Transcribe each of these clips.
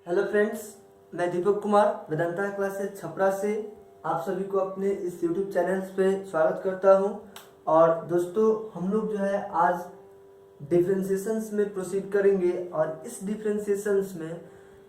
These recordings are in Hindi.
हेलो फ्रेंड्स, मैं दीपक कुमार वेदांता क्लासेस छपरा से आप सभी को अपने इस यूट्यूब चैनल पे स्वागत करता हूं। और दोस्तों, हम लोग जो है आज डिफरेंशिएशंस में प्रोसीड करेंगे और इस डिफरेंशिएशंस में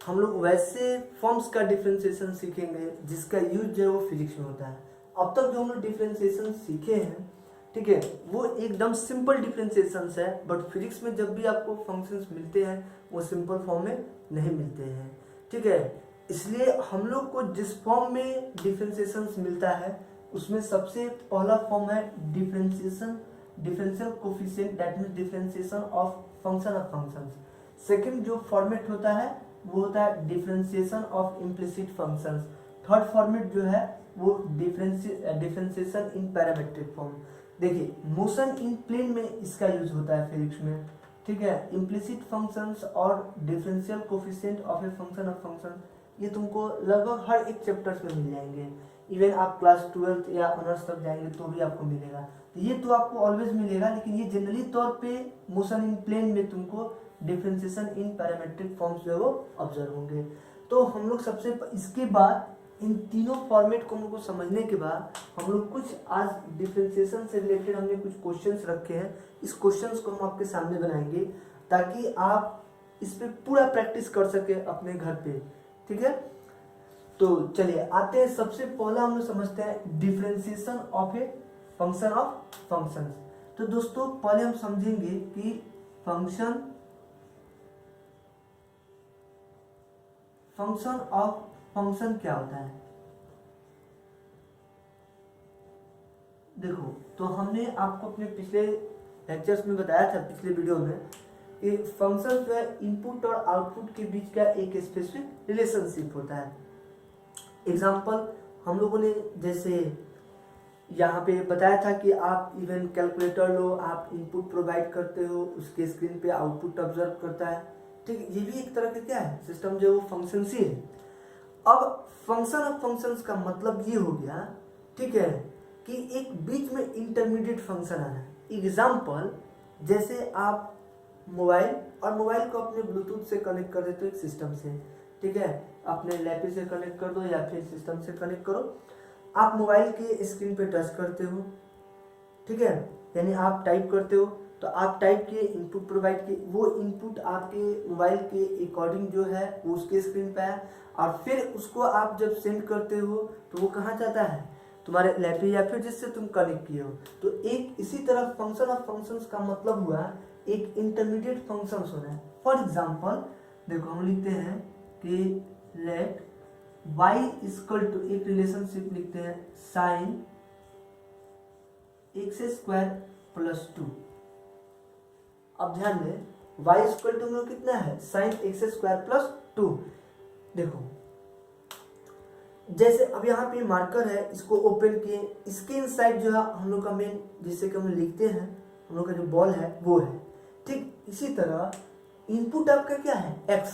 हम लोग वैसे फॉर्म्स का डिफरेंशिएशन सीखेंगे जिसका यूज जो है वो फिजिक्स में होता है। अब तक जो हम लोग डिफरेंशिएशन सीखे हैं, ठीक है, वो एकदम सिंपल डिफरेंशिएशंस है, बट फिजिक्स में जब भी आपको फंक्शंस मिलते हैं वो सिंपल फॉर्म में नहीं मिलते हैं, ठीक है। इसलिए हम लोग को जिस फॉर्म में डिफरेंशिएशंस मिलता है उसमें सबसे पहला फॉर्म है differentiation differential coefficient, that means differentiation of function of functions. Second जो फॉर्मेट होता है वो होता है differentiation of implicit functions. Third format जो है वो डिफरेंशिएशन इन पैरामेट्रिक फॉर्म। देखिए, मोशन इन प्लेन में इसका यूज होता है फिजिक्स में, ठीक है। इम्प्लिसिट फंक्शंस और differential coefficient of a function of function ये तुमको लगभग हर एक चैप्टर्स में मिल जाएंगे। इवन आप क्लास 12 या ऑनर्स तक जाएंगे तो भी आपको मिलेगा। तो ये तो आपको ऑलवेज मिलेगा, लेकिन ये जनरली तौर पे मोशन इन प्लेन में तुमको डिफरेंशिएशन इन पैरामेट्रिक फॉर्म्स जो है वो ऑब्जर्व होंगे। तो हम लोग सबसे इसके बाद इन तीनों फॉर्मेट को हमको समझने के बाद हम लोग कुछ आज डिफरेंशिएशन से रिलेटेड हमने कुछ क्वेश्चंस रखे हैं। इस क्वेश्चंस को हम आपके सामने बनाएंगे ताकि आप इस पे पूरा प्रैक्टिस कर सके अपने घर पे, ठीक है। तो चलिए आते हैं, सबसे पहला हम लोग समझते हैं differentiation of a function of functions. तो दोस्तों, पहले हम समझेंगे कि फंक्शन ऑफ फंक्शन क्या होता है। देखो, तो हमने आपको अपने पिछले लेक्चर्स में बताया था, पिछले वीडियो में, कि फंक्शन जो है इनपुट और आउटपुट के बीच का एक स्पेसिफिक रिलेशनशिप होता है। एग्जांपल हम लोगों ने जैसे यहाँ पे बताया था कि आप इवन कैलकुलेटर लो, आप इनपुट प्रोवाइड करते हो, उसके स्क्रीन पे आउटपुट ऑब्जर्व करता है, ठीक है। ये भी एक तरह का क्या है, सिस्टम जो है वो फंक्शन ही है। अब फंक्शन ऑफ फंक्शंस का मतलब ये हो गया, ठीक है, कि एक बीच में इंटरमीडिएट फंक्शन आना है। एग्जाम्पल, जैसे आप मोबाइल मोबाइल को अपने ब्लूटूथ से कनेक्ट कर देते हो एक सिस्टम से, ठीक है। अपने लैपटॉप से कनेक्ट कर दो या फिर सिस्टम से कनेक्ट करो। आप मोबाइल के स्क्रीन पे टच करते हो, ठीक है, यानी आप टाइप करते हो, तो आप टाइप किए, इनपुट प्रोवाइड किए, वो इनपुट आपके मोबाइल के अकॉर्डिंग जो है वो उसके स्क्रीन पे है, और फिर उसको आप जब सेंड करते हो तो वो कहाँ जाता है, तुम्हारे लैपटॉप या फिर जिससे तुम कनेक्ट किए हो। तो एक इसी तरह फंक्शन ऑफ फंक्शंस का मतलब हुआ एक इंटरमीडिएट फंक्शंस होना है। फॉर एग्जांपल देखो, हम लिखते हैं कि लेट y इक्वल टू, एक रिलेशनशिप लिखते हैं, साइन एक्स स्क्वायर प्लस 2। अब ध्यान दें, y इक्वल टू कितना है, साइन एक्स स्क्वायर प्लस 2। देखो, जैसे अब यहाँ पे मार्कर है, इसको ओपन किए, इसके इनसाइड जो है हम लोग का मेन, जिसे कि हम लिखते हैं, हम लोग का जो बॉल है वो है, ठीक। इसी तरह इनपुट आपका क्या है, x।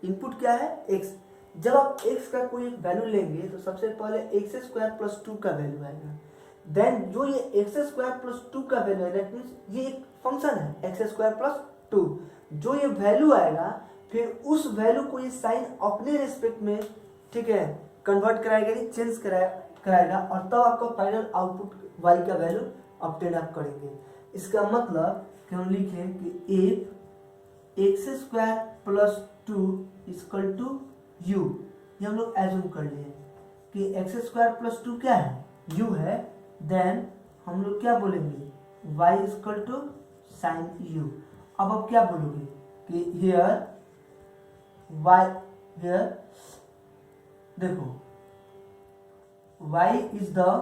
इनपुट क्या है, x। जब आप x का कोई वैल्यू लेंगे तो सबसे पहले एक्स स्क्वायर प्लस 2 का वैल्यू आएगा। देन जो ये एक्स स्क्वायर प्लस 2 का वैल्यू है, दैट मीन्स ये एक फंक्शन है एक्स स्क्वायर प्लस 2। जो ये वैल्यू आएगा, फिर उस वैल्यू को ये साइन अपने रेस्पेक्ट में, ठीक है, कन्वर्ट कराएगा, चेंज कराएगा, और तब आपका फाइनल आउटपुट y का वैल्यू ऑब्टेन आप करेंगे। इसका मतलब कि हम लिखें कि if x square plus 2 equal to u, ये हम लोग एज्यूम कर लिए कि एक्स स्क्वायर प्लस 2 क्या है, u है। देन हम लोग क्या बोलेंगे, y equal to sine u। अब आप क्या बोलोगे कि हियर देखो, y is the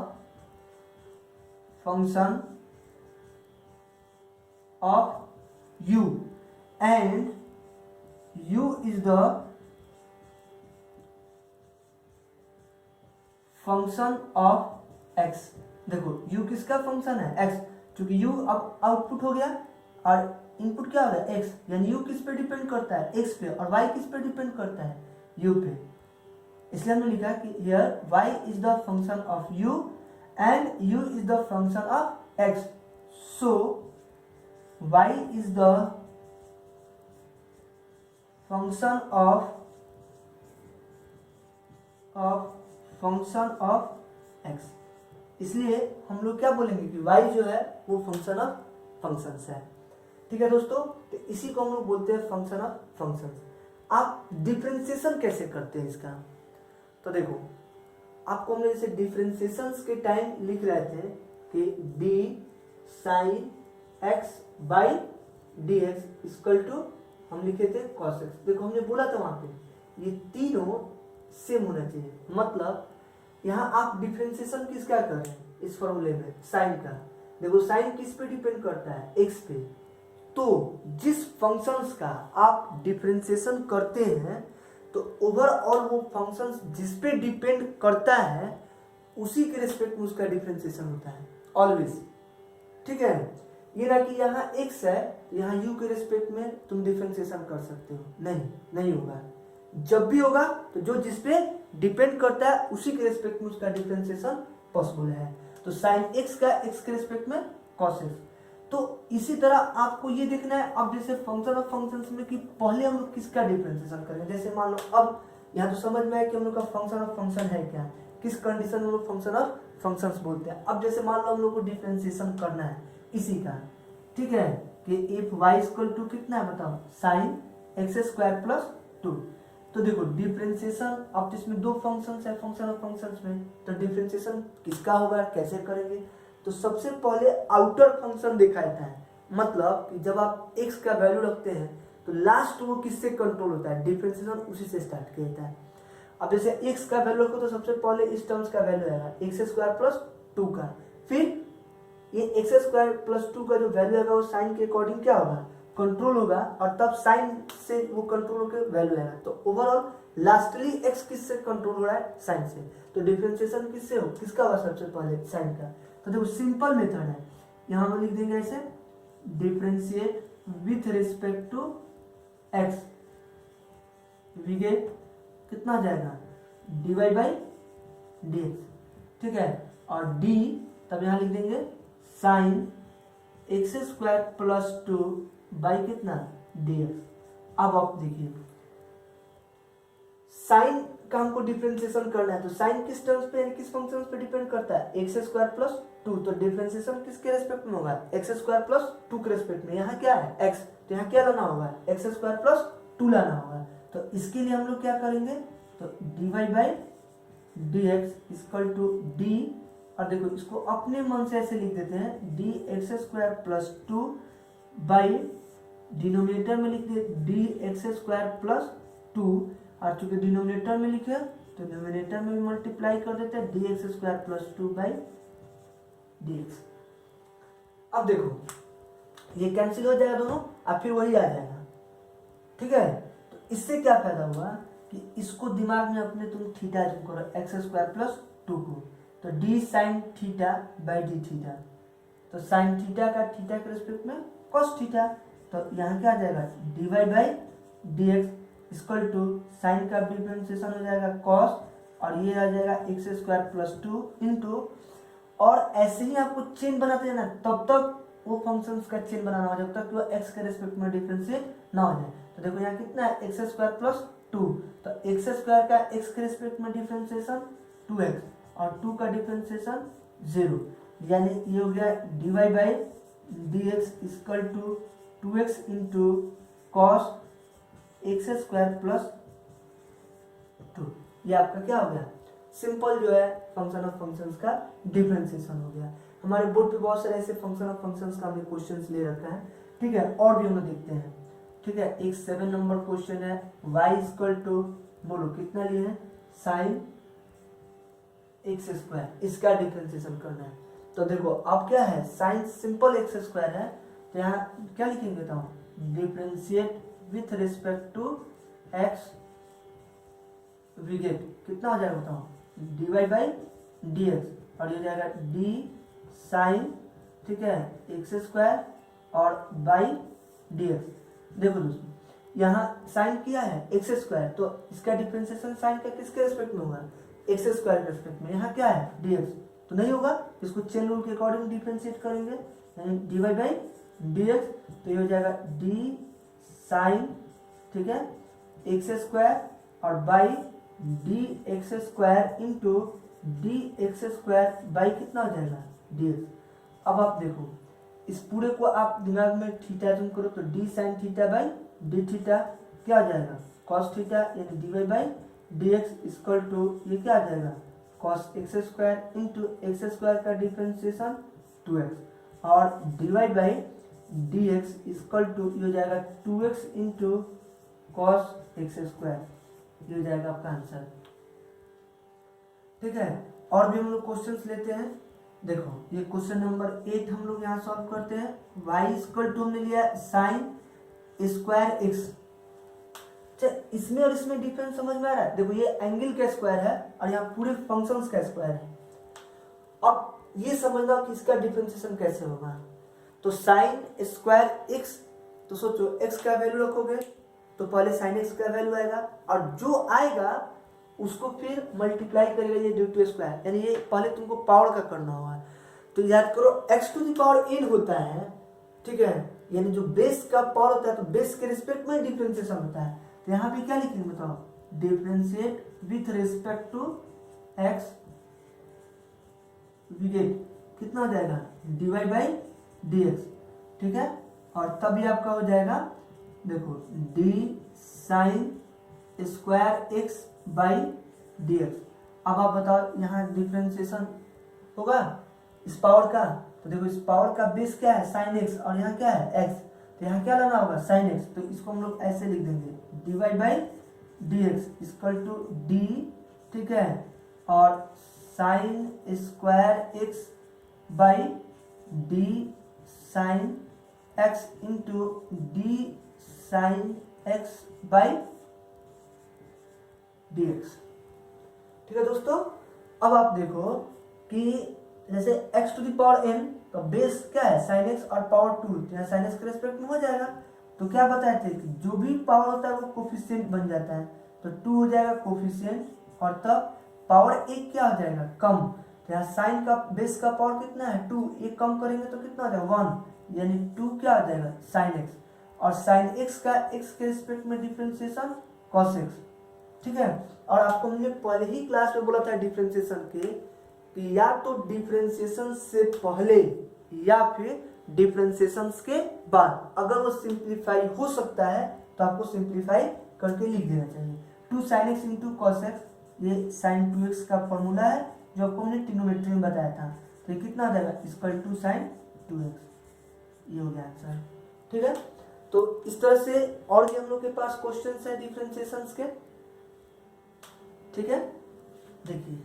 function of u and u is the function of x। देखो, u किसका फंक्शन है, x, क्योंकि u अब आउटपुट हो गया और इनपुट क्या हो रहा है, x, यानी u किस पे डिपेंड करता है, x पे, और y किस पे डिपेंड करता है, u पे। इसलिए हमने लिखा कि here y is the function of u and u is the function of x, so y is the function of of function of x. इसलिए हम लोग क्या बोलेंगे कि y जो है वो फंक्शन ऑफ फंक्शंस है। ठीक है दोस्तों, तो इसी को हम लोग बोलते हैं फंक्शन ऑफ फंक्शंस। आप डिफरेंशिएशन कैसे करते हैं इसका, तो देखो आपको हमने जैसे डिफरेंशिएशन के टाइम लिख रहे थे कि d sine x by D x equal to हम लिखे थे cos x। देखो हमने बोला था वहां पे ये तीनों सेम होना चाहिए, मतलब यहाँ आप डिफरेंशिएशन किसका कर रहे हैं इस फॉर्मूले में, साइन का। देखो साइन किस पे डिपेंड करता है, x पे। तो जिस फंक्शंस का आप डिफरेंशिएशन करते हैं तो ओवरऑल वो फंक्शंस जिस पे डिपेंड करता है उसी के रिस्पेक्ट में उसका डिफरेंशिएशन होता है ऑलवेज। ठीक है, ये ना कि यहाँ x है यहाँ u के रिस्पेक्ट में तुम डिफरेंशिएशन कर सकते हो, नहीं होगा। जब भी होगा तो जो जिस पे डिपेंड करता है उसी के रिस्पेक्ट में उसका डिफरेंशिएशन पॉसिबल है। तो साइन x का x के रिस्पेक्ट में cos x। तो इसी तरह आपको ये देखना है अब जैसे फंक्शन ऑफ फंक्शंस में कि पहले हम लोग किसका डिफरेंशिएशन करेंगे। जैसे मान लो अब यहाँ तो समझ में आया कि हम लोग का फंक्शन ऑफ फंक्शन है क्या, किस कंडीशन में हम लोग फंक्शन ऑफ फंक्शंस बोलते हैं। अब जैसे मान लो हम लोग को डिफरेंशिएशन करना है इसी का, ठीक है, कि इफ y इक्वल टू कितना है बताओ, साइन एक्स स्क्वायर प्लस 2। तो देखो डिफरेंशिएशन अब इसमें दो फंक्शंस है फंक्शन ऑफ फंक्शंस में, तो डिफरेंशिएशन किसका होगा कैसे करेंगे। तो सबसे पहले आउटर फंक्शन देखा जाता है, मतलब कि जब आप x का वैल्यू रखते हैं तो लास्ट वो किससे कंट्रोल होता है, डिफरेंशिएशन उसी से स्टार्ट किया जाता है। अब जैसे x का वैल्यू रखो तो सबसे पहले इस टर्म्स का वैल्यू आएगा एक्स स्क्वायर प्लस 2 का, फिर ये एक्स स्क्वायर प्लस 2 का जो वैल्यू आएगा वो साइन के अकॉर्डिंग क्या होगा, कंट्रोल होगा, और तब साइन से वो कंट्रोल होकर वैल्यू आएगा। तो ओवरऑल लास्टली x किससे कंट्रोल हो रहा है, साइन से। तो डिफरेंशिएशन किससे हो, किसका होगा सबसे पहले, साइन का। तो देखो सिंपल मेथड है, यहाँ हम लिख देंगे ऐसे differentiate with respect to x, we get कितना आ जाएगा dy बाई dx। ठीक है, और d तब यहाँ लिख देंगे sine x square plus 2 by कितना dx। अब आप देखिए साइन का हमको डिफरेंशिएशन करना है, तो साइन किस टर्म्स पे किस फंक्शन पे डिपेंड करता है, एक्स स्क्वायर प्लस 2। तो डिफरेंशिएशन किसके रेस्पेक्ट में होगा, एक्स स्क्वायर प्लस 2 के रेस्पेक्ट में। यहाँ क्या है x, तो यहाँ क्या लाना होगा, एक्स स्क्वायर प्लस 2 लाना होगा। तो इसके लिए हम लोग क्या करेंगे, तो dy by dx equal to d, और देखो इसको अपने मन से ऐसे लिख देते हैं D x square plus 2 by denominator में लिख दे डी एक्स स्क्वायर प्लस 2, और चूंकि डिनोमिनेटर में लिखे तो डिनोमिनेटर में भी मल्टीप्लाई कर देते हैं D x square plus 2 by D x. अब देखो ये कैंसिल हो जाएगा दोनों, अब फिर वही आ जाएगा। ठीक है, तो इससे क्या फायदा हुआ कि इसको दिमाग में अपने तुम थीटा जो करो एक्स स्क्वायर प्लस 2 को, तो d sine theta by d theta, तो साइन थीटा का थीटा के रिस्पेक्ट में कॉस थीटा। तो यहाँ क्या आ जाएगा d Y by D x equal to sine का डिफरेंशिएशन हो जाएगा कॉस, और ये आ जाएगा एक्स स्क्वायर प्लस 2 इंटू, और ऐसे ही आपको चेन बनाते जाना तब तक वो फंक्शंस का चेन बनाना हो जब तक वो एक्स के रिस्पेक्ट में डिफरेंशिएट ना हो जाए। तो देखो यहाँ कितना है एक्स स्क्वायर प्लस 2, तो एक्स स्क्वायर का एक्स के रिस्पेक्ट में डिफरेंशिएशन 2x और 2 का डिफरेंशिएशन 0, यानी ये हो गया dy by D x equal to 2x into cos x square plus 2। ये आपका क्या हो गया, सिंपल जो है फंक्शन ऑफ फंक्शंस का डिफरेंशिएशन हो गया। हमारे बोर्ड पे बहुत सारे ऐसे फंक्शन ऑफ फंक्शंस का हमने क्वेश्चंस ले रखा है। ठीक है, और भी हम लोग देखते हैं। ठीक है, एक 7 नंबर क्वेश्चन है, y इक्वल टू बोलो कितना लिए हैं, साइन एक्स स्क्वायर, इसका डिफरेंशिएशन करना है। तो देखो अब क्या है, साइन सिंपल एक्स स्क्वायर है, तो यहाँ क्या लिखेंगे, तो differentiate with respect to x, we get कितना हो जाएगा बताओ d Y by D x, और ये जाएगा डी साइन, ठीक है, एक्स स्क्वायर और बाई डी एक्स। देखो दोस्तों यहाँ साइन किया है एक्स स्क्वायर, तो इसका डिफरेंशिएशन साइन का किसके रिस्पेक्ट में होगा, एक्स स्क्वायर के रिस्पेक्ट में। यहाँ क्या है डी एक्स, तो नहीं होगा, इसको चेन रूल के अकॉर्डिंग डिफरेंशिएट करेंगे, यानी d Y by D x, तो ये हो जाएगा डी साइन, ठीक है, एक्स स्क्वायर और by D x square into d x square by कितना हो जाएगा डी एक्स। अब आप देखो इस पूरे को आप दिमाग में थीटा तुम करो तो d sine theta by d theta क्या आ जाएगा कॉस थीटा, यानी d Y by D x equal to ये क्या आ जाएगा cos x square into x square का डिफ्रेंसिएशन 2x और d Y by D x equal to ये हो जाएगा 2x into cos x square, ये हो जाएगा आपका आंसर। ठीक है, और भी हम लोग क्वेश्चंस लेते हैं। देखो ये क्वेश्चन नंबर 8 हम लोग यहाँ सॉल्व करते हैं। y इक्वल टू हमने लिया साइन स्क्वायर एक्स। इसमें और इसमें डिफरेंस समझ में आ रहा है। देखो ये एंगल का स्क्वायर है और यहाँ पूरे फंक्शंस का स्क्वायर है। अब ये समझना कि इसका डिफरेंशिएशन कैसे होगा। तो साइन स्क्वायर एक्स, तो सोचो एक्स का वैल्यू रखोगे तो पहले साइन एक्स का वैल्यू आएगा और जो आएगा उसको फिर मल्टीप्लाई करेगा ये ड्यू टू स्क्वायर, यानी ये पहले तुमको पावर का करना होगा। तो याद करो x to the power n होता है, ठीक है, यानी जो बेस का पावर होता है तो बेस के रिस्पेक्ट में डिफरेंशिएशन होता है। तो यहाँ पे क्या लिखेंगे बताओ, differentiate with respect to x we get कितना हो जाएगा dy बाई dx, ठीक है, और तब ये आपका हो जाएगा देखो d sign square x by D x. अब आप बताओ यहाँ डिफरेंशिएशन होगा इस पावर का, तो देखो इस पावर का बेस क्या है साइन एक्स और यहाँ क्या है एक्स, तो यहाँ क्या लाना होगा साइन एक्स, तो इसको हम लोग ऐसे लिख देंगे d Y by D x equal to d, ठीक है, और sine square x by d sine x into d sine x by dx। ठीक है दोस्तों, अब आप देखो कि जैसे x to the power n तो बेस क्या है साइन x और पावर 2, यहाँ साइन x के रेस्पेक्ट में हो जाएगा। तो क्या बताए थे कि जो भी पावर होता है वो कोफिशिएंट बन जाता है, तो 2 हो जाएगा कोफिशिएंट और तब पावर एक क्या हो जाएगा कम। तो यहाँ साइन का बेस का पावर कितना है 2, एक कम करेंगे तो कितना हो जाएगा 1, यानी 2 क्या हो जाएगा साइन x और साइन x का x के रिस्पेक्ट में डिफरेंशिएशन कॉस x। ठीक है, और आपको हमने पहले ही क्लास में बोला था डिफरेंशिएशन के कि या तो डिफरेंशिएशन से पहले या फिर डिफरेंशिएशन के बाद, अगर वो सिंप्लीफाई हो सकता है तो आपको सिंप्लीफाई करके लिख देना चाहिए। 2 sin x into cos x, ये sin 2x का फॉर्मूला है जो आपको हमने ट्रिग्नोमेट्री में बताया था। तो ये कितना आ जाएगा इक्वल टू sin 2x, ये हो गया आंसर। ठीक है, तो इस तरह से और भी हम लोग के पास क्वेश्चंस है डिफरेंशिएशन के। ठीक है, देखिए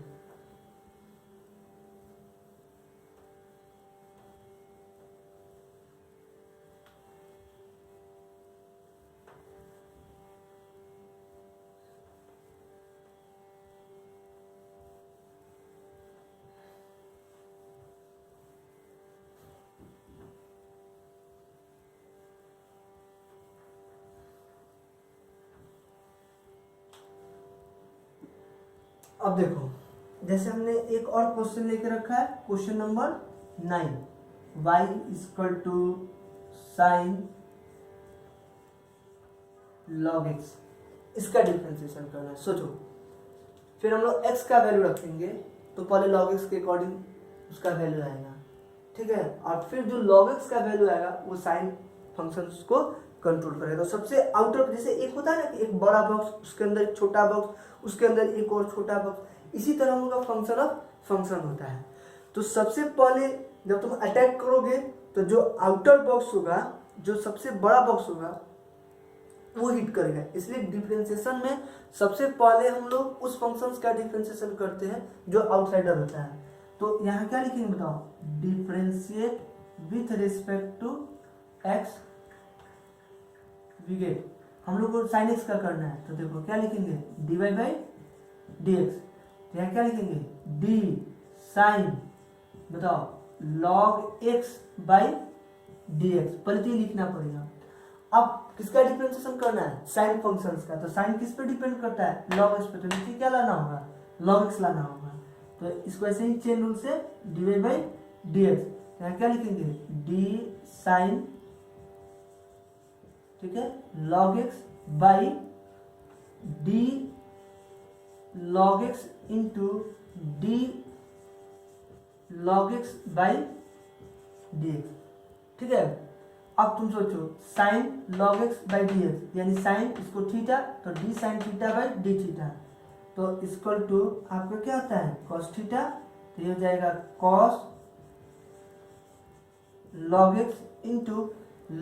अब देखो जैसे हमने एक और क्वेश्चन लेके रखा है, question number 9, y equal to sine log x, इसका डिफरेंशिएशन करना है। सोचो फिर हम लोग x का वैल्यू रखेंगे तो पहले log x के अकॉर्डिंग उसका वैल्यू आएगा, ठीक है, और फिर जो log x का वैल्यू आएगा वो साइन फंक्शंस को कंट्रोल करेगा। तो सबसे आउटर जैसे एक होता है ना कि एक बड़ा बॉक्स उसके अंदर एक छोटा बॉक्स उसके अंदर एक और छोटा बॉक्स, इसी तरह हम लोग का फंक्शन ऑफ फंक्शन होता है। तो सबसे पहले जब तुम अटैक करोगे तो जो आउटर बॉक्स होगा, जो सबसे बड़ा बॉक्स होगा वो हिट करेगा, इसलिए डिफरेंशिएशन में सबसे पहले हम लोग उस फंक्शंस का डिफरेंशिएशन करते हैं जो आउटसाइडर होता है। तो यहाँ क्या लिखेंगे बताओ, differentiate with respect to X विगेट, हम लोग को साइन एक्स का करना है। तो देखो क्या लिखेंगे d Y by D x, तो यहाँ क्या लिखेंगे डी साइन बताओ log x by D x, पहले तो ये लिखना पड़ेगा। अब किसका डिफरेंशिएशन करना है साइन फंक्शंस का, तो साइन किस पे डिपेंड करता है लॉग एक्स पे, तो नीचे क्या लाना होगा लॉग एक्स लाना होगा। तो इसको ऐसे ही चेन रूल से d Y by D x, यहाँ क्या लिखेंगे डी साइन, ठीक है, log x by d log x into d log x by dx। ठीक है, अब तुम सोचो sine log x by dx यानी साइन इसको थीटा तो d sine theta by d theta, तो इक्वल टू आपका क्या होता है cos थीटा, तो ये हो जाएगा cos log x into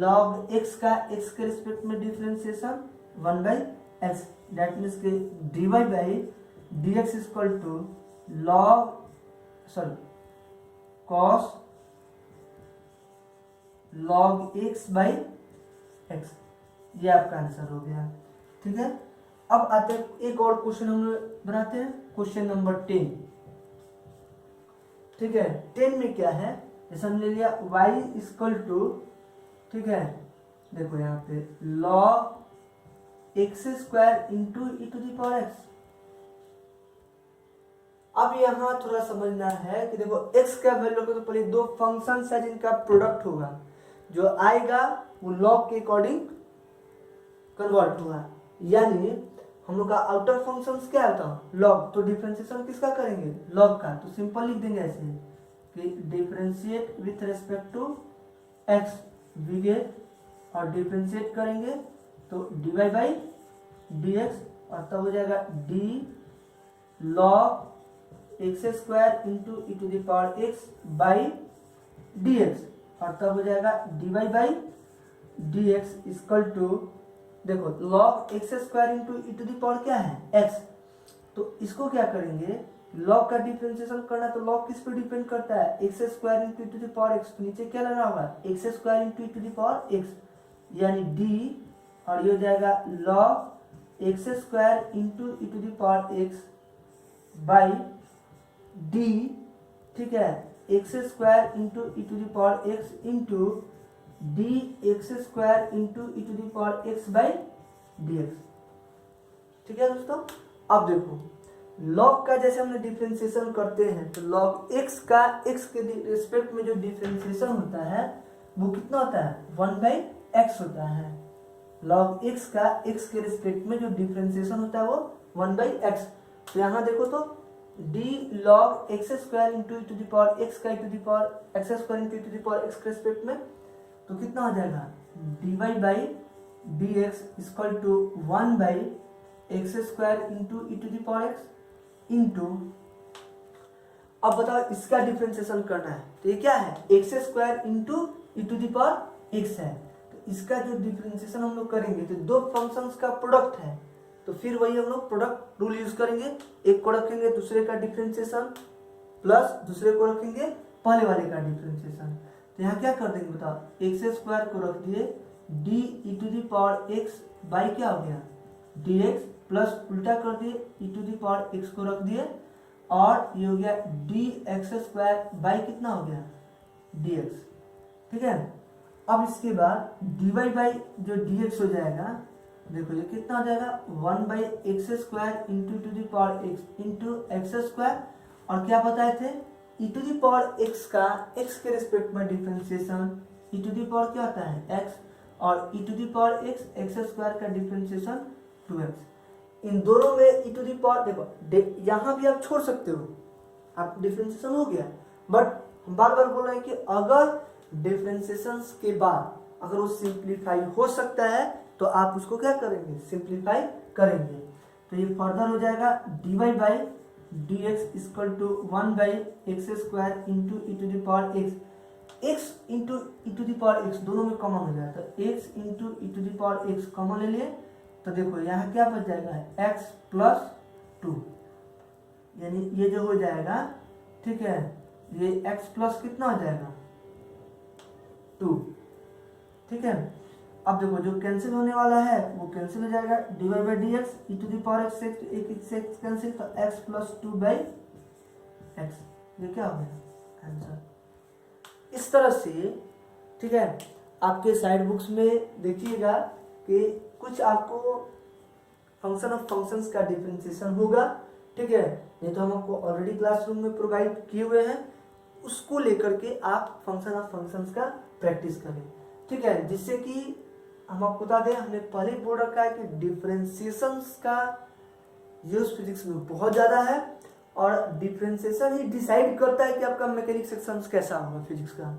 log x का x के रिस्पेक्ट में differentiation 1 by X, that means के D Y by D x equal to cos log x by x, ये आपका आंसर हो गया। ठीक है, अब आते हैं एक और क्वेश्चन हम बनाते हैं, क्वेश्चन नंबर 10। ठीक है, 10 में क्या है, जैसे हमने लिया y इक्वल टू, ठीक है देखो यहाँ पे log x square into e to the power x. अब यहाँ थोड़ा समझना है कि देखो x का वैल्यू को तो पहले दो फंक्शन है जिनका प्रोडक्ट होगा, जो आएगा वो log के अकॉर्डिंग कन्वर्ट होगा, यानी हम लोग का आउटर फंक्शंस क्या होता है log, तो डिफरेंशिएशन किसका करेंगे log का, तो सिंपल लिख देंगे ऐसे कि differentiate with respect to x we get, और डिफरेंशिएट करेंगे तो d Y by D x और तब हो जाएगा d log x square into e to the power x by D x, और तब हो जाएगा d Y by D x equal to, देखो log x square into e to the power क्या है x, तो इसको क्या करेंगे log का डिफरेंशिएशन करना, तो log किस पे डिपेंड करता है x square into e to the power x, तो नीचे क्या लेना होगा x square into e to the power x यानी d, और ये हो जाएगा log x square into e to the power x by d, ठीक है x square into e to the power x into d x square into e to the power x by D x. ठीक है दोस्तों, अब देखो log का जैसे हमने डिफरेंशिएशन करते हैं तो log x का x के रिस्पेक्ट में जो डिफरेंशिएशन होता है वो कितना होता है 1 बाई एक्स होता है, log x का x के रिस्पेक्ट में जो डिफरेंशिएशन होता है वो 1 बाई एक्स। तो यहाँ देखो तो d log x square into e to the power x का e to the power x square into e to the power x के रिस्पेक्ट में, तो कितना हो जाएगा d Y by D x equal to 1 by x square into e to the power x into, अब बताओ इसका डिफरेंशिएशन करना है तो ये क्या है x square into e to the power x है, तो इसका जो डिफरेंशिएशन हम लोग करेंगे तो दो फंक्शंस का प्रोडक्ट है, तो फिर वही हम लोग प्रोडक्ट रूल यूज करेंगे, एक को रखेंगे दूसरे का डिफरेंशिएशन प्लस दूसरे को रखेंगे पहले वाले का डिफरेंशिएशन, तो यहाँ क्या कर देंगे बताओ एक्स स्क्वायर को रख दिए d e to the power x by क्या हो गया डी एक्स, प्लस उल्टा कर दिए e to the power x को रख दिए और ये हो गया डी एक्स स्क्वायर बाई कितना हो गया डी एक्स। ठीक है, अब इसके बाद डी वाई बाई जो डी एक्स हो जाएगा, देखो ये कितना हो जाएगा 1 by x square into to the power x into x square, और क्या बताए थे e to the power x का एक्स के रिस्पेक्ट में differentiation, e to the power क्या होता है एक्स, और e to the power x x square का डिफरेंशिएशन 2x, इन दोनों में ई टू दी पावर देखो यहाँ भी आप छोड़ सकते हो, आप डिफरेंशिएशन हो गया, बट हम बार बार बोल रहे हैं कि अगर डिफरेंशिएशन के बाद अगर वो सिंप्लीफाई हो सकता है तो आप उसको क्या करेंगे सिंप्लीफाई करेंगे, तो ये फर्दर हो जाएगा d Y by D x equal to 1 by x square into e to the power x, x into e to the power x दोनों में कॉमन हो जाएगा, तो x into e to the power x common ले लिए, तो देखो यहाँ क्या बच जाएगा एक्स प्लस 2, यानी ये जो हो जाएगा ठीक है ये एक्स प्लस कितना हो जाएगा 2। ठीक है, अब देखो जो कैंसिल होने वाला है वो कैंसिल हो जाएगा d Y by D x e to the power x एक कैंसिल, तो एक्स प्लस 2 बाई एक्स, ये क्या हो गया आंसर। इस तरह से ठीक है आपके साइड बुक्स में देखिएगा कि कुछ आपको फंक्शन ऑफ फंक्शंस का डिफरेंशिएशन होगा, ठीक है, नहीं तो हम आपको ऑलरेडी क्लासरूम में प्रोवाइड किए हुए हैं, उसको लेकर के आप फंक्शन ऑफ फंक्शंस का प्रैक्टिस करें। ठीक है, जिससे कि हम आपको बता दें हमने पहले बोल रखा है कि डिफरेंशिएशंस का यूज फिजिक्स में बहुत ज़्यादा है और डिफ्रेंसिएशन ही डिसाइड करता है कि आपका मैकेनिक सेक्शन कैसा होगा फिजिक्स का,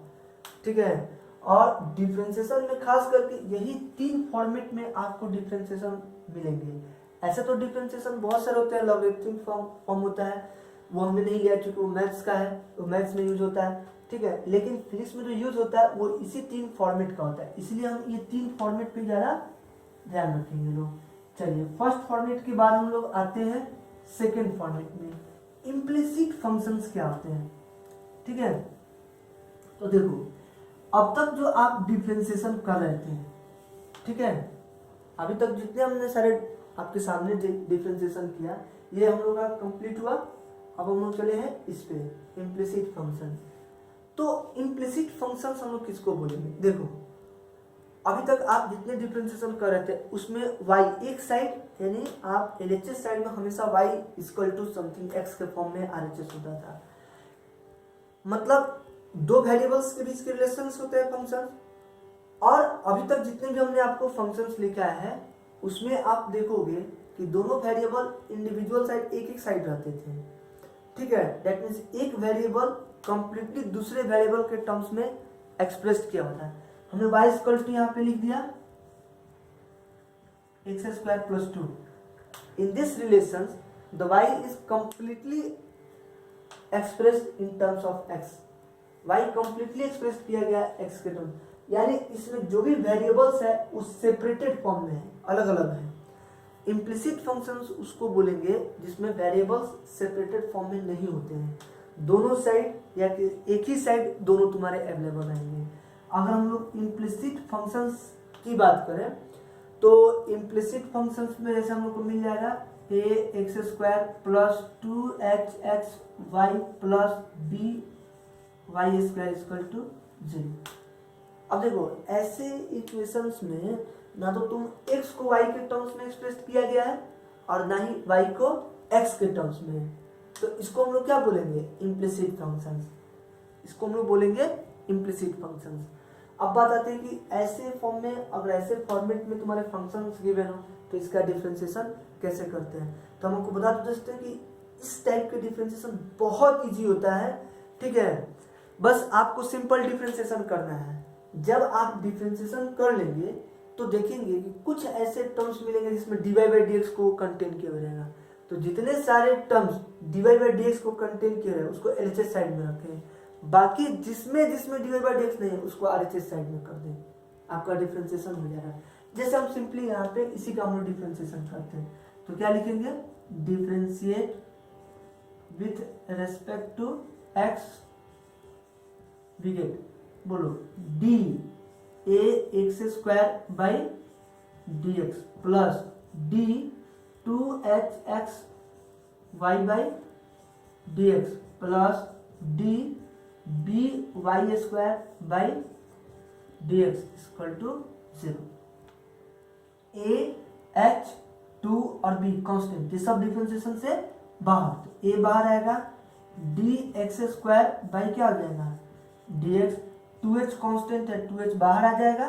ठीक है। और डिफ्रेंसिएशन में खास करके यही 3 फॉर्मेट में आपको डिफ्रेंसिएशन मिलेंगे। ऐसे तो डिफ्रेंसिएशन बहुत सारे होते हैं, लॉगरिथमिक फॉर्म होता है, वो हमने नहीं लिया क्योंकि वो मैथ्स का है, वो मैथ्स में यूज होता है, ठीक है। लेकिन फिजिक्स में जो यूज होता है वो इसी 3 फॉर्मेट का होता है, इसलिए हम ये 3 फॉर्मेट पे ज़्यादा ध्यान रखेंगे लोग। चलिए फर्स्ट फॉर्मेट के बाद हम लोग आते हैं सेकेंड फॉर्मेट में, इम्प्लिसिट फंक्शंस क्या होते हैं, ठीक है। तो देखो अब तक जो आप डिफ्रेंसिएशन कर रहे थे, ठीक है, अभी तक जितने हमने सारे आपके सामने डिफ्रेंसिएशन किया ये हम लोग का कंप्लीट हुआ। अब हम लोग चले हैं इस पे इम्प्लिसिट फंक्शन। तो इम्प्लिसिट फंक्शन हम लोग किसको बोलेंगे, देखो अभी तक आप जितने डिफ्रेंसिएशन कर रहे थे उसमें y एक साइड, यानी आप LHS साइड में हमेशा y equal to something x के फॉर्म में RHS होता था, मतलब 2 वेरिएबल्स के बीच के रिलेशंस होते हैं फंक्शन। और अभी तक जितने भी हमने आपको फंक्शंस लिखा है उसमें आप देखोगे कि दोनों वेरिएबल इंडिविजुअल साइड एक एक साइड रहते थे, ठीक है। दैट मीन्स एक वेरिएबल कंप्लीटली दूसरे वेरिएबल के टर्म्स में एक्सप्रेस किया होता है। हमने y इक्वल टू यहाँ पे लिख दिया x² + 2। In this relation the y is completely expressed in terms of x, y completely express किया गया x के टर्म, यानी इसमें जो भी वेरिएबल्स है वो सेपरेटेड फॉर्म में है, अलग अलग है। इम्प्लिसिट फंक्शंस उसको बोलेंगे जिसमें वेरिएबल्स सेपरेटेड फॉर्म में नहीं होते हैं, दोनों साइड या कि एक ही साइड दोनों तुम्हारे अवेलेबल रहेंगे। अगर हम लोग इम्प्लिसिट फंक्शंस की बात करें तो इम्प्लिसिट फंक्शंस में जैसे हम लोग को मिल जाएगा ax² + 2hxy + by² = 0। अब देखो ऐसे इक्वेशंस में ना तो तुम x को y के टर्म्स में एक्सप्रेस किया गया है और ना ही y को x के टर्म्स में, तो इसको हम लोग क्या बोलेंगे, इम्प्लिसिट फंक्शंस। इसको हम लोग बोलेंगे इम्प्लिसिट फंक्शंस। अब बात आती है कि ऐसे फॉर्म में, अगर ऐसे फॉर्मेट में तुम्हारे फंक्शंस गिवन हो तो इसका डिफरेंशिएशन कैसे करते हैं। तो हम आपको बता दोस्तों कि इस टाइप के डिफरेंशिएशन बहुत इजी होता है, ठीक है। बस आपको सिंपल डिफरेंशिएशन करना है। जब आप डिफरेंशिएशन कर लेंगे तो देखेंगे कि कुछ ऐसे टर्म्स मिलेंगे जिसमें dy/dx को कंटेन किया रहेगा। तो जितने सारे टर्म्स dy/dx को कंटेन किए रहे उसको LHS साइड में रखें, बाकी जिसमें dy/dx नहीं है उसको RHS साइड में कर दें, आपका डिफरेंशिएशन हो जाएगा। जैसे हम सिंपली यहाँ पे इसी का हम लोग डिफरेंशिएशन करते हैं तो क्या लिखेंगे, differentiate with respect to x, we get बोलो d ax² dx plus d 2hxy dx plus d by² dx = 0। a h 2 और b कांस्टेंट, ये सब डिफरेंशिएशन से बाहर, तो a बाहर आएगा, dx² क्या हो जाएगा dx, 2h कांस्टेंट है 2h बाहर आ जाएगा,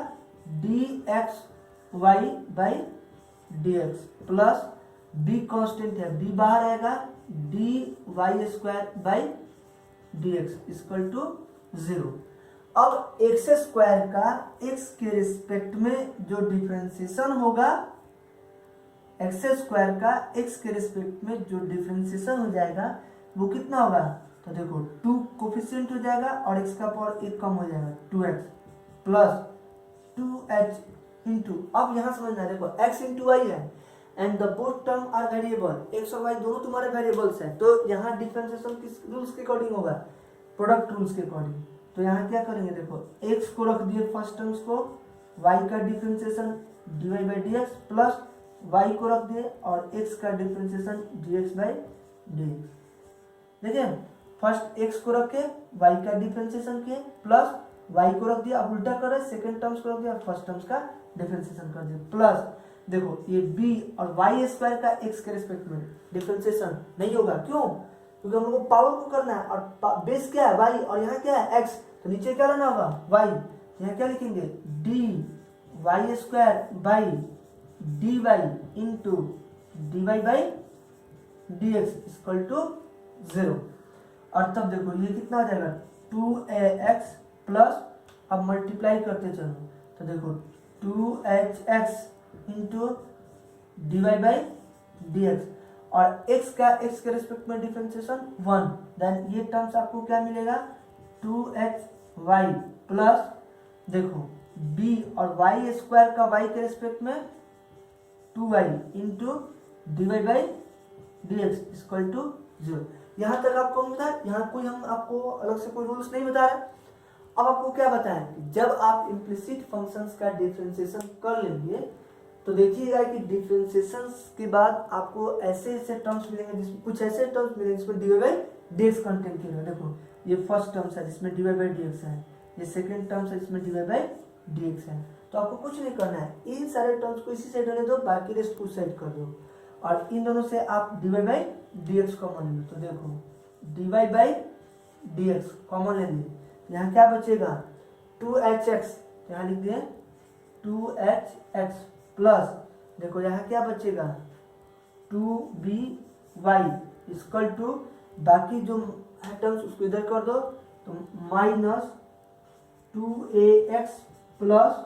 dxy dx plus b constant है b बाहर आएगा, dy² dx = 0। अब x² का x के रिस्पेक्ट में जो डिफरेंशिएशन होगा, x² का x के रिस्पेक्ट में जो डिफरेंशिएशन हो जाएगा वो कितना होगा, तो देखो 2 कोफिशिएंट हो जाएगा और x का पावर 1 कम हो जाएगा 2x प्लस 2h इंटू, अब यहाँ समझना, देखो x इंटू y है and the both term are variable, x और y दोनों तुम्हारे वेरिएबल्स हैं, तो यहाँ डिफरेंशिएशन किस रूल्स के अकॉर्डिंग होगा, प्रोडक्ट रूल्स के अकॉर्डिंग। तो यहाँ क्या करेंगे, देखो x को रख दिए फर्स्ट टर्म्स को, y का डिफरेंशिएशन dy/dx प्लस y को रख दिए और x का डिफरेंशिएशन dx/dx। देखिए फर्स्ट x को रख के y का डिफरेंशिएशन किए प्लस y को रख दिया, अब उल्टा कर रहे, सेकंड टर्म्स को रख दिया फर्स्ट टर्म्स का डिफरेंशिएशन कर दिया, प्लस देखो ये b और y² का x के रिस्पेक्ट में डिफरेंशिएशन नहीं होगा, क्यों, क्योंकि हम लोग को पावर को करना है और बेस क्या है y और यहाँ क्या है x, तो नीचे क्या रहना होगा y, यहाँ क्या लिखेंगे dy² dy into dy/dx d x equal to 0। और तब देखो ये कितना आ जाएगा 2ax प्लस, अब मल्टीप्लाई करते चलो तो देखो 2hx into d Y by D x, और x का x के रिस्पेक्ट में डिफरेंशिएशन 1, देन ये टर्म्स आपको क्या मिलेगा 2hy प्लस देखो b और y स्क्वायर का y के रिस्पेक्ट में 2y into d Y by D x equal to 0। यहाँ तक आपको मिलता है, यहाँ कोई हम आपको अलग से कोई रूल्स नहीं बता रहे। अब आपको क्या बताएं कि जब आप इम्प्लिसिट फंक्शंस का डिफरेंशिएशन कर लेंगे तो देखिएगा कि डिफरेंशिएशन के बाद आपको ऐसे ऐसे टर्म्स मिलेंगे, जिसमें कुछ ऐसे टर्म्स मिलेंगे जिसमें d Y by D x content किया है। देखो ये फर्स्ट टर्म्स है जिसमें d Y by D x है, ये सेकेंड टर्म्स है जिसमें d Y by D x है। तो आपको कुछ नहीं करना है, इन सारे टर्म्स को इसी साइड रहने दो, बाकी रेस्ट उस साइड कर दो, और इन दोनों से आप d Y by D x common ले लो। तो देखो d Y by D x common ले लिए, यहाँ क्या बचेगा 2hx, यहाँ लिख दिए 2hx प्लस देखो यहाँ क्या बचेगा 2by इक्वल टू, बाकी जो टर्म्स उसको इधर कर दो तो माइनस 2ax प्लस,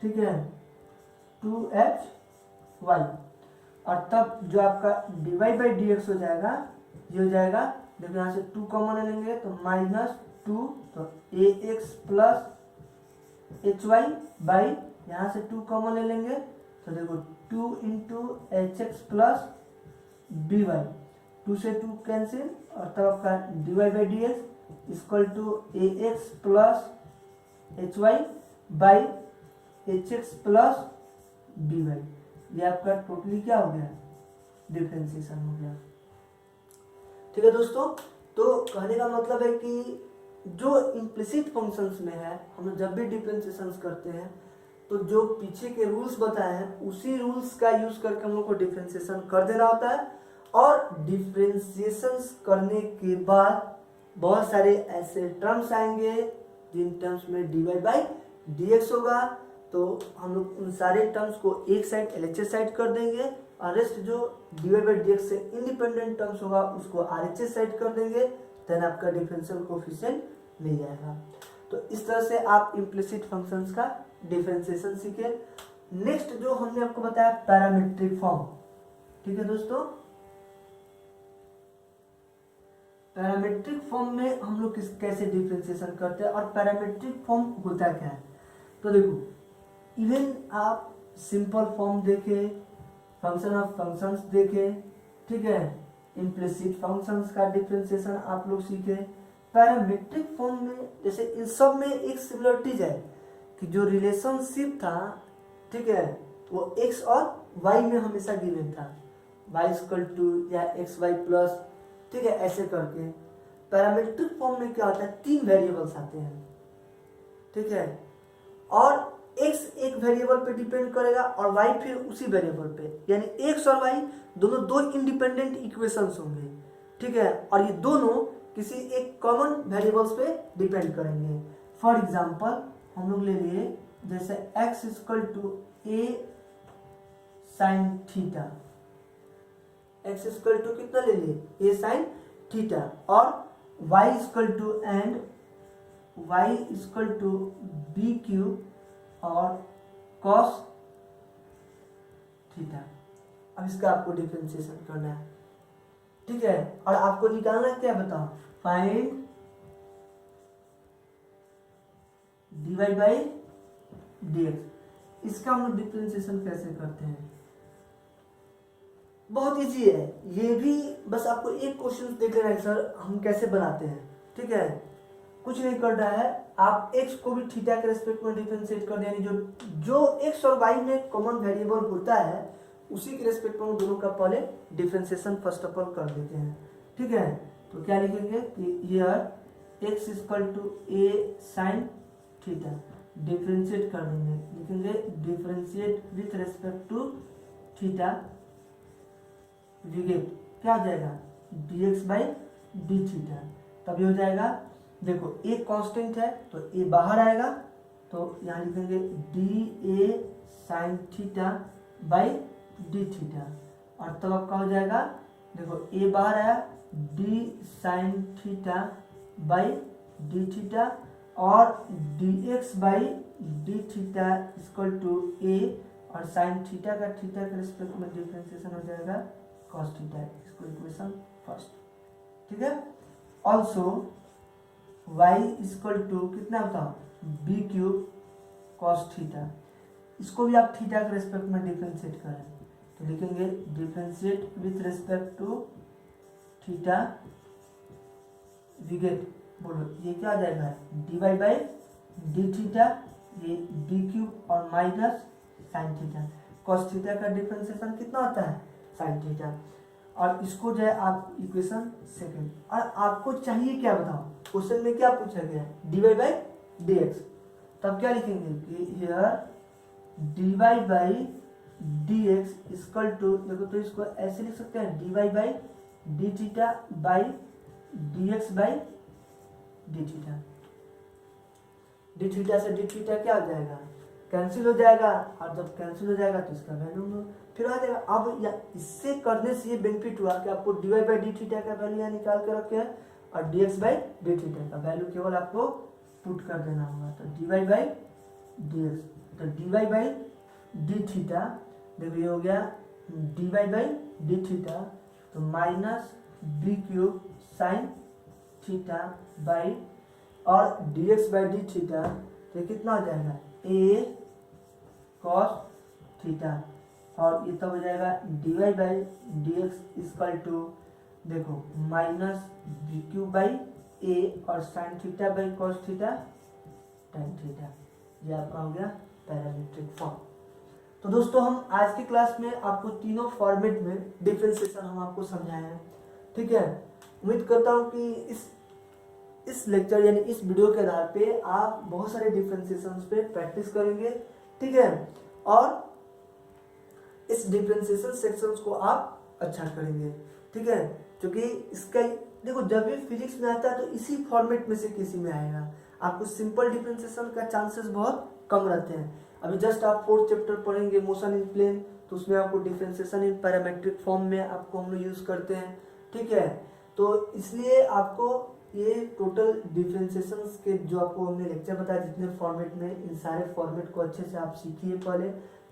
ठीक है 2hy, और तब जो आपका dy बाई डी एक्स हो जाएगा, ये हो जाएगा देखो यहाँ से 2 कॉमन लेंगे तो माइनस 2, तो ax प्लस hy बाई यहाँ से 2 कॉमन ले लेंगे तो देखो 2 into h x plus b y, 2 से 2 कैंसिल, और तब आपका d Y by D x equal to a x plus h y by h x plus b y. ये आपका टोटली क्या हो गया डिफरेंशिएशन हो गया। ठीक है दोस्तों, तो कहने का मतलब है कि जो इम्प्लिसिट फंक्शंस में है, हम जब भी डिफरेंशिएशन करते हैं तो जो पीछे के रूल्स बताए हैं उसी रूल्स का यूज करके हम लोग को डिफरेंशिएशन कर देना होता है। और डिफरेंशिएशन करने के बाद बहुत सारे ऐसे टर्म्स आएंगे जिन टर्म्स में d Y by D x होगा, तो हम लोग उन सारे टर्म्स को एक साइड एलएचएस साइड कर देंगे, और रेस्ट जो d Y by D x से इंडिपेंडेंट टर्म्स होगा उसको आरएचएस साइड कर देंगे, देन आपका डिफरेंशियल कोएफिशिएंट मिल जाएगा। तो इस तरह से आप इम्प्लिसिट फंक्शंस का डिफरेंशिएशन सीखे। नेक्स्ट जो हमने आपको बताया पैरामीट्रिक फॉर्म। ठीक है दोस्तों, पैरामीट्रिक फॉर्म में हम लोग कैसे डिफरेंशिएशन करते हैं और पैरामीट्रिक फॉर्म होता क्या है। तो देखो इवन आप सिंपल फॉर्म देखे, फंक्शन ऑफ फंक्शंस देखे, ठीक है, इम्प्लिसिट फंक्शंस का डिफरेंशिएशन आप लोग सीखे। पैरामीट्रिक फॉर्म में जैसे इन सब में एक सिमिलरिटीज है कि जो रिलेशनशिप था, ठीक है, वो x और y में हमेशा गिवन था, y इक्वल टू या एक्स वाई प्लस, ठीक है, ऐसे करके। पैरामीट्रिक फॉर्म में क्या होता है 3 वेरिएबल्स आते हैं, ठीक है, और x एक वेरिएबल पे डिपेंड करेगा और y फिर उसी वेरिएबल पे, यानी x और y दोनों 2 इंडिपेंडेंट इक्वेशंस होंगे, ठीक है, और ये दोनों किसी एक कॉमन वेरिएबल्स पे डिपेंड करेंगे। फॉर एग्जांपल हम लोग ले लिए जैसे x equal to a sine theta, x equal to कितना ले लिए a साइन थीटा, और y equal to and y equal to b cube और cos थीटा। अब इसका आपको डिफरेंशिएशन करना है, ठीक है, और आपको निकालना है क्या बताओ, find d Y by D x. इसका हम लोग डिफरेंशिएशन कैसे करते हैं, बहुत इजी है, ये भी बस आपको एक क्वेश्चन देख लेना है सर हम कैसे बनाते हैं, ठीक है, कुछ नहीं करना है, आप x को भी थीटा के रेस्पेक्ट में डिफरेंशिएट कर दें, जो x और y में कॉमन वेरिएबल होता है उसी के रेस्पेक्ट में दोनों का पहले डिफरेंशिएशन फर्स्ट ऑफ ऑल कर देते हैं, ठीक है। तो क्या लिखेंगे कि here x equal to a sine theta, differentiate कर देंगे, लिखेंगे differentiate with respect to theta, we get क्या हो जाएगा dx बाई डी थीटा। तब ये हो जाएगा, देखो a कांस्टेंट है तो a बाहर आएगा, तो यहाँ लिखेंगे d a sine theta by d theta, और तब आपका हो जाएगा देखो ए बाहर आया d sine theta by d theta और d x by d theta equal to a और साइन थीटा का थीटा के रिस्पेक्ट में डिफरेंशिएशन हो जाएगा कॉस थीटा। इसको इक्वेशन फर्स्ट, ठीक है। ऑल्सो y इक्वल टू कितना बताओ बी क्यूब कॉस थीटा, इसको भी आप थीटा के रिस्पेक्ट में डिफरेंशिएट करें तो लिखेंगे differentiate with respect to theta, we get, बोलो ये क्या आ जाएगा d Y by d theta, ये डी क्यूब और minus sine theta, cos theta का डिफरेंशिएशन कितना होता है साइन थीटा। और इसको जो है आप इक्वेशन सेकंड, और आपको चाहिए क्या बताओ, क्वेश्चन में क्या पूछा गया है d Y by D x, तो आप क्या लिखेंगे कि here d Y by D x equal to, देखो तो इसको ऐसे लिख सकते हैं d Y by d theta by D x by d theta. D theta से डी थीटा क्या हो जाएगा कैंसिल हो जाएगा, और जब कैंसिल हो जाएगा तो इसका वैल्यू फिर आ जाएगा। अब इससे करने से ये बेनिफिट हुआ कि आपको d Y by d theta का वैल्यू यहाँ निकाल के रखे हैं और d x by d theta का वैल्यू केवल आपको पुट कर देना होगा। तो d Y by D x, तो d Y by d theta, देखो ये हो गया d Y by d theta, तो minus b cube sine theta by और d x by d theta, तो कितना हो जाएगा ए कॉस थीटा, और ये तब हो जाएगा d Y by D x equal to, देखो minus b cube by a और sine theta by cos theta tan theta, ये आपका हो गया पैरामीट्रिक फॉर्म। तो दोस्तों हम आज की क्लास में आपको तीनों फॉर्मेट में डिफरेंशिएशन हम आपको समझाए हैं, ठीक है। उम्मीद करता हूँ कि इस लेक्चर यानी इस वीडियो के आधार पे आप बहुत सारे डिफरेंशिएशन पे प्रैक्टिस करेंगे, ठीक है, और इस डिफरेंशिएशन सेक्शंस को आप अच्छा करेंगे, ठीक है। क्योंकि इसका देखो जब भी फिजिक्स में आता है तो इसी फॉर्मेट में से किसी में आएगा, आपको सिंपल डिफरेंशिएशन का चांसेस बहुत कम रहते हैं। अभी जस्ट आप 4th चैप्टर पढ़ेंगे मोशन इन प्लेन, तो उसमें आपको डिफरेंशिएशन इन पैरामेट्रिक फॉर्म में आपको हम लोग यूज़ करते हैं, ठीक है। तो इसलिए आपको ये टोटल डिफरेंशिएशंस के जो आपको हमने लेक्चर बताया जितने फॉर्मेट में, इन सारे फॉर्मेट को अच्छे से आप सीखिए पहले,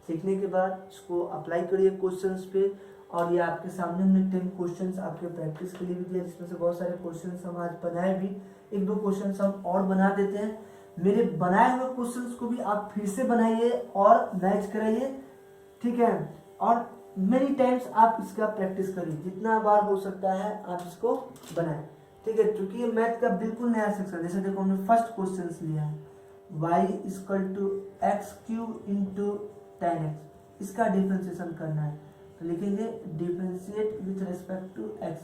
सीखने के बाद इसको अप्लाई करिए क्वेश्चंस पे। और ये आपके सामने हमने 10 क्वेश्चंस आपके प्रैक्टिस के लिए भी दिया, जिसमें से बहुत सारे क्वेश्चंस हम आज बनाए भी, 1-2 क्वेश्चंस हम और बना देते हैं। मेरे बनाए हुए क्वेश्चंस को भी आप फिर से बनाइए और मैच कराइए, ठीक है, और मेनी टाइम्स आप इसका प्रैक्टिस करिए, जितना बार हो सकता है आप इसको बनाएं, ठीक है। क्योंकि ये मैथ का बिल्कुल नया सेक्शन, जैसे देखो हमने फर्स्ट क्वेश्चन लिया है y equal to x cube into tan x, इसका डिफरेंशिएशन करना है तो लिखेंगे differentiate with respect to x।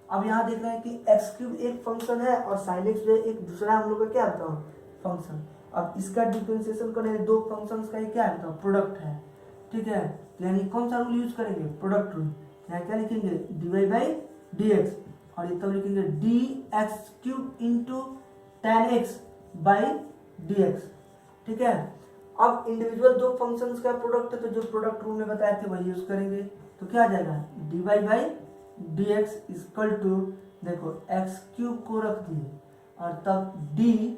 अब यहाँ देख रहे हैं कि एक्स क्यूब एक फंक्शन है और साइन एक्स जो एक दूसरा हम लोग का क्या होता है फंक्शन। अब इसका डिफरेंशिएशन करने दो फंक्शंस का क्या है तो प्रोडक्ट है, ठीक है। यानी कौन सा रूल यूज करेंगे प्रोडक्ट रूल, यहाँ क्या लिखेंगे d Y by D x, और ये तब लिखेंगे d x cube into tan x by D x, ठीक है। अब इंडिविजुअल दो फंक्शंस का प्रोडक्ट है तो जो प्रोडक्ट रूल में बताए थे वही यूज करेंगे, तो क्या आ जाएगा d Y by D x equal to, देखो एक्स क्यूब को रख दिए और तब डी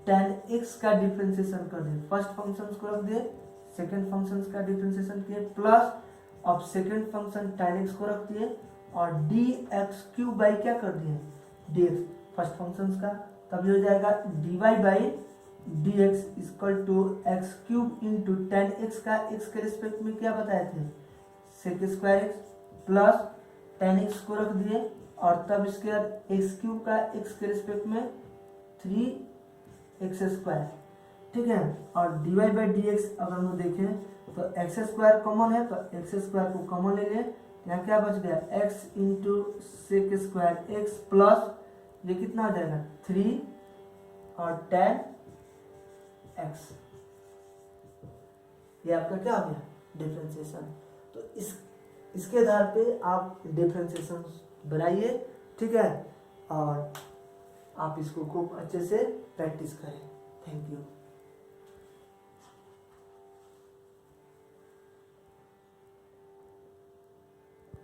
टेन एक्स का डिफरेंशिएशन कर दिए, फर्स्ट फंक्शन को रख दिए, सेकेंड फंक्शन का डिफरेंशिएशन किए, प्लस अब सेकेंड फंक्शन टेन एक्स को रख दिए और डी एक्स क्यूब बाई क्या कर दिए डी एक्स फर्स्ट फंक्शन का, तब ये हो जाएगा d Y by D x equal to x cube into tan x का एक्स के रिस्पेक्ट में क्या बताए थे sec square x, plus tan x को रख दिए और तब इसके बाद एक्स क्यूब का एक्स के रिस्पेक्ट में 3x स्क्वायर, ठीक है। और d Y by D x अगर हम देखें तो एक्स स्क्वायर कॉमन है तो एक्स स्क्वायर को कॉमन ले लें, यहाँ क्या बच गया x into sec square x plus ये कितना आ जाएगा 3 और 10x, ये आपका क्या हो गया डिफरेंशिएशन। तो इसके आधार पे आप डिफरेंशिएशन बनाइए, ठीक है, और आप इसको खूब अच्छे से प्रैक्टिस करें। Thank you.